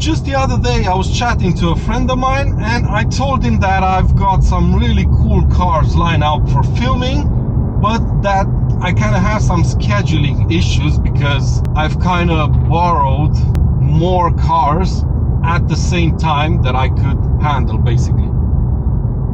Just the other day I was chatting to a friend of mine and I told him that I've got some really cool cars lined up for filming, but that I kind of have some scheduling issues because I've kind of borrowed more cars at the same time that I could handle, basically.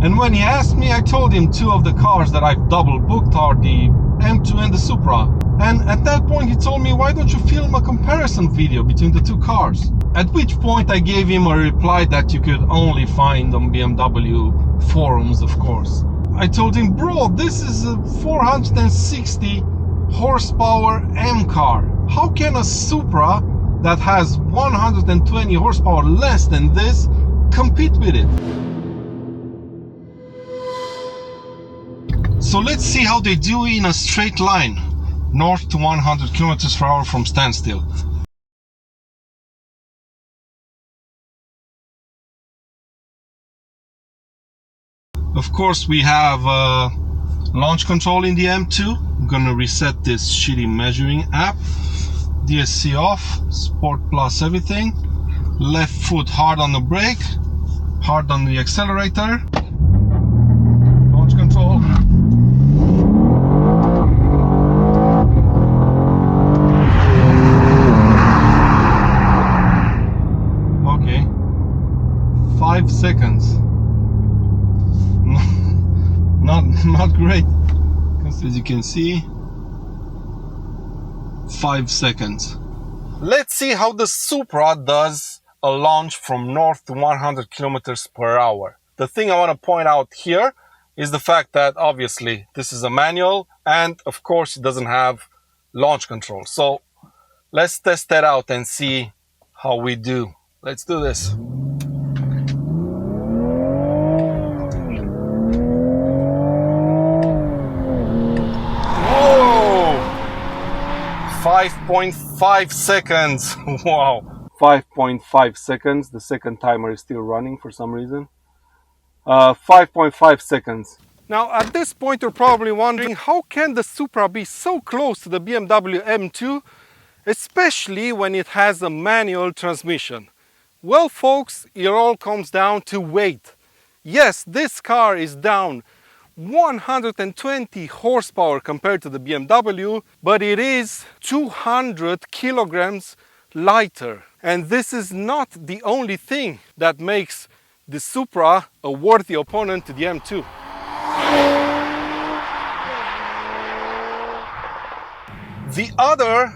And when he asked me, I told him two of the cars that I've double booked are the M2 and the Supra. And at that point he told me, why don't you film a comparison video between the two cars? At which point I gave him a reply that you could only find on BMW forums, of course. I told him, bro, this is a 460 horsepower M car. How can a Supra that has 120 horsepower less than this compete with it? So let's see how they do in a straight line, north to 100 kilometers per hour from standstill. Of course, we have launch control in the M2. I'm gonna reset this shitty measuring app. DSC off, Sport Plus everything. Left foot hard on the brake, hard on the accelerator. Launch control. Okay. 5 seconds. Not great, because as you can see, 5 seconds. Let's see how the Supra does a launch from north to 100 kilometers per hour. The thing I want to point out here is the fact that obviously this is a manual and of course it doesn't have launch control. So let's test that out and see how we do. Let's do this. Whoa! 5.5 seconds. Wow. 5.5 seconds. The second timer is still running for some reason. 5.5 seconds. Now at this point you're probably wondering, how can the Supra be so close to the BMW M2, especially when it has a manual transmission? Well folks, it all comes down to weight. Yes, this car is down 120 horsepower compared to the BMW, but it is 200 kilograms lighter. And this is not the only thing that makes the Supra a worthy opponent to the M2. The other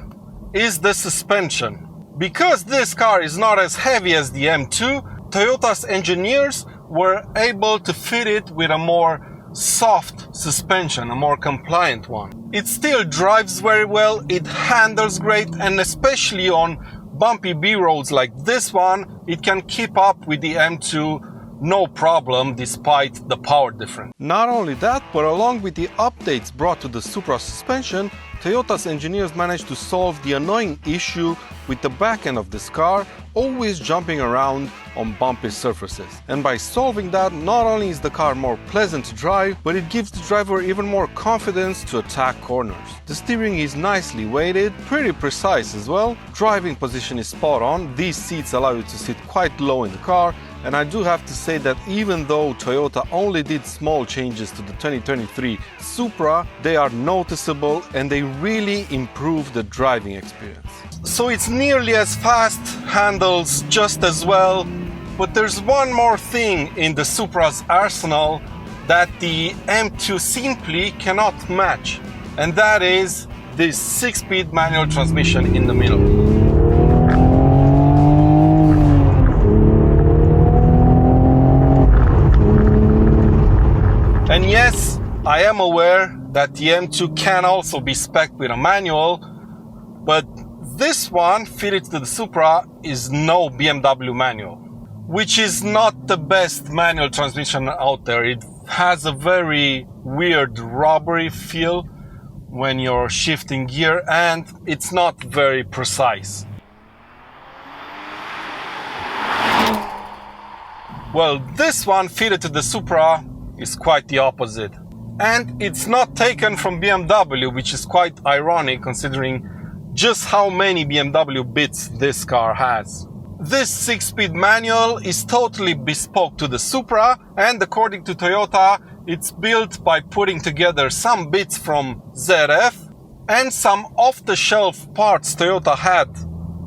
is the suspension. Because this car is not as heavy as the M2, Toyota's engineers were able to fit it with a more soft suspension, a more compliant one. It still drives very well, it handles great, and especially on bumpy B roads like this one, it can keep up with the M2 no problem despite the power difference. Not only that, but along with the updates brought to the Supra suspension, Toyota's engineers managed to solve the annoying issue with the back end of this car always jumping around on bumpy surfaces. And by solving that, not only is the car more pleasant to drive, but it gives the driver even more confidence to attack corners. The steering is nicely weighted, pretty precise as well, driving position is spot on, these seats allow you to sit quite low in the car, and I do have to say that even though Toyota only did small changes to the 2023 Supra, they are noticeable and they really improve the driving experience. So it's nearly as fast, handles just as well, but there's one more thing in the Supra's arsenal that the M2 simply cannot match, and that is this 6-speed manual transmission in the middle. And yes, I am aware that the M2 can also be spec'd with a manual, but this one fitted to the Supra is no BMW manual, which is not the best manual transmission out there. It has a very weird rubbery feel when you're shifting gear, and it's not very precise. Well, this one fitted to the Supra is quite the opposite. And it's not taken from BMW, which is quite ironic considering just how many BMW bits this car has. This 6-speed manual is totally bespoke to the Supra, and according to Toyota, it's built by putting together some bits from ZF and some off-the-shelf parts Toyota had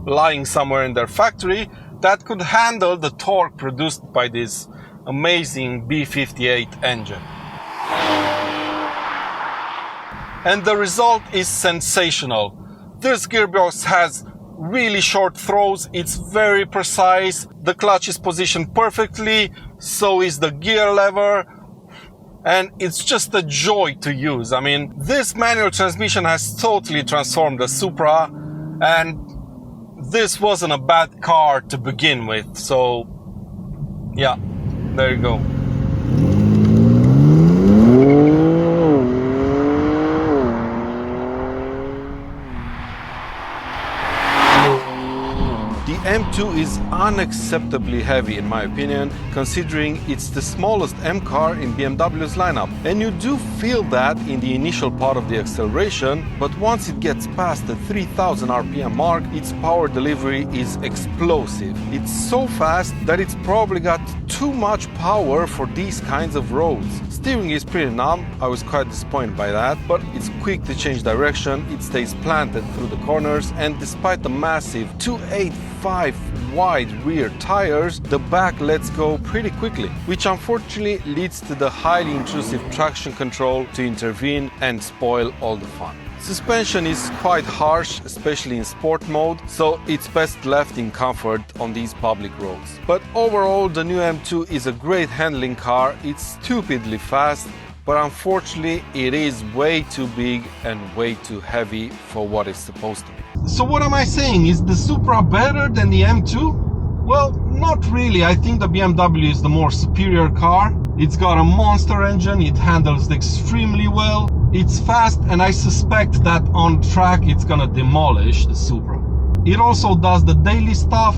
lying somewhere in their factory that could handle the torque produced by this amazing B58 engine. And the result is sensational. This gearbox has really short throws, it's very precise, the clutch is positioned perfectly, so is the gear lever, and it's just a joy to use. I mean, this manual transmission has totally transformed the Supra, and this wasn't a bad car to begin with, so yeah, there you go. The M2 is unacceptably heavy in my opinion, considering it's the smallest M car in BMW's lineup. And you do feel that in the initial part of the acceleration, but once it gets past the 3000 RPM mark, its power delivery is explosive. It's so fast that it's probably got too much power for these kinds of roads. Steering is pretty numb, I was quite disappointed by that, but it's quick to change direction, it stays planted through the corners, and despite the massive 285 wide rear tires, the back lets go pretty quickly, which unfortunately leads to the highly intrusive traction control to intervene and spoil all the fun. Suspension is quite harsh, especially in sport mode, so it's best left in comfort on these public roads. But overall, the new M2 is a great handling car, it's stupidly fast, but unfortunately it is way too big and way too heavy for what it's supposed to be. So what am I saying? Is the Supra better than the M2? Well, not really. I think the BMW is the more superior car. It's got a monster engine, it handles extremely well, it's fast, and I suspect that on track it's gonna demolish the Supra. It also does the daily stuff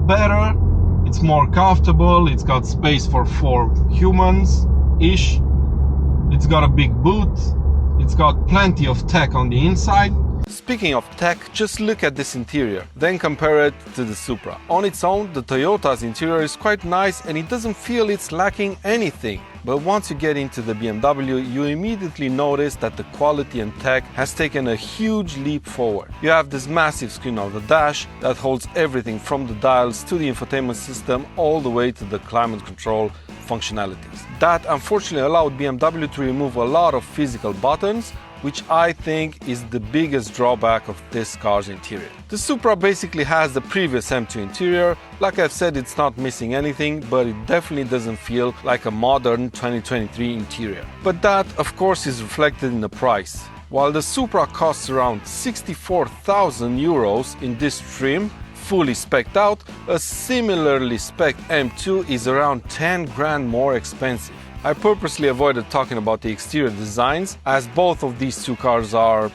better, it's more comfortable, it's got space for 4 humans-ish, it's got a big boot, it's got plenty of tech on the inside. Speaking of tech, just look at this interior, then compare it to the Supra. On its own, the Toyota's interior is quite nice and it doesn't feel it's lacking anything. But once you get into the BMW, you immediately notice that the quality and tech has taken a huge leap forward. You have this massive screen on the dash that holds everything from the dials to the infotainment system all the way to the climate control functionalities. That unfortunately allowed BMW to remove a lot of physical buttons, which I think is the biggest drawback of this car's interior. The Supra basically has the previous M2 interior. Like I've said, it's not missing anything, but it definitely doesn't feel like a modern 2023 interior. But that, of course, is reflected in the price. While the Supra costs around 64,000 euros in this trim, fully spec'd out, a similarly spec'd M2 is around 10 grand more expensive. I purposely avoided talking about the exterior designs, as both of these two cars are,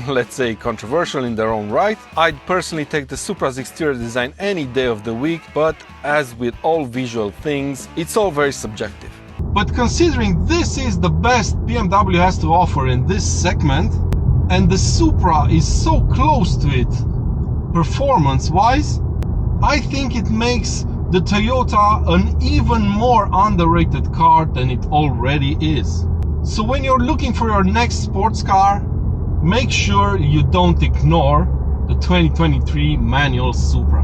let's say, controversial in their own right. I'd personally take the Supra's exterior design any day of the week, but as with all visual things, it's all very subjective. But considering this is the best BMW has to offer in this segment, and the Supra is so close to it performance-wise, I think it makes the Toyota an even more underrated car than it already is. So when you're looking for your next sports car, make sure you don't ignore the 2023 manual Supra.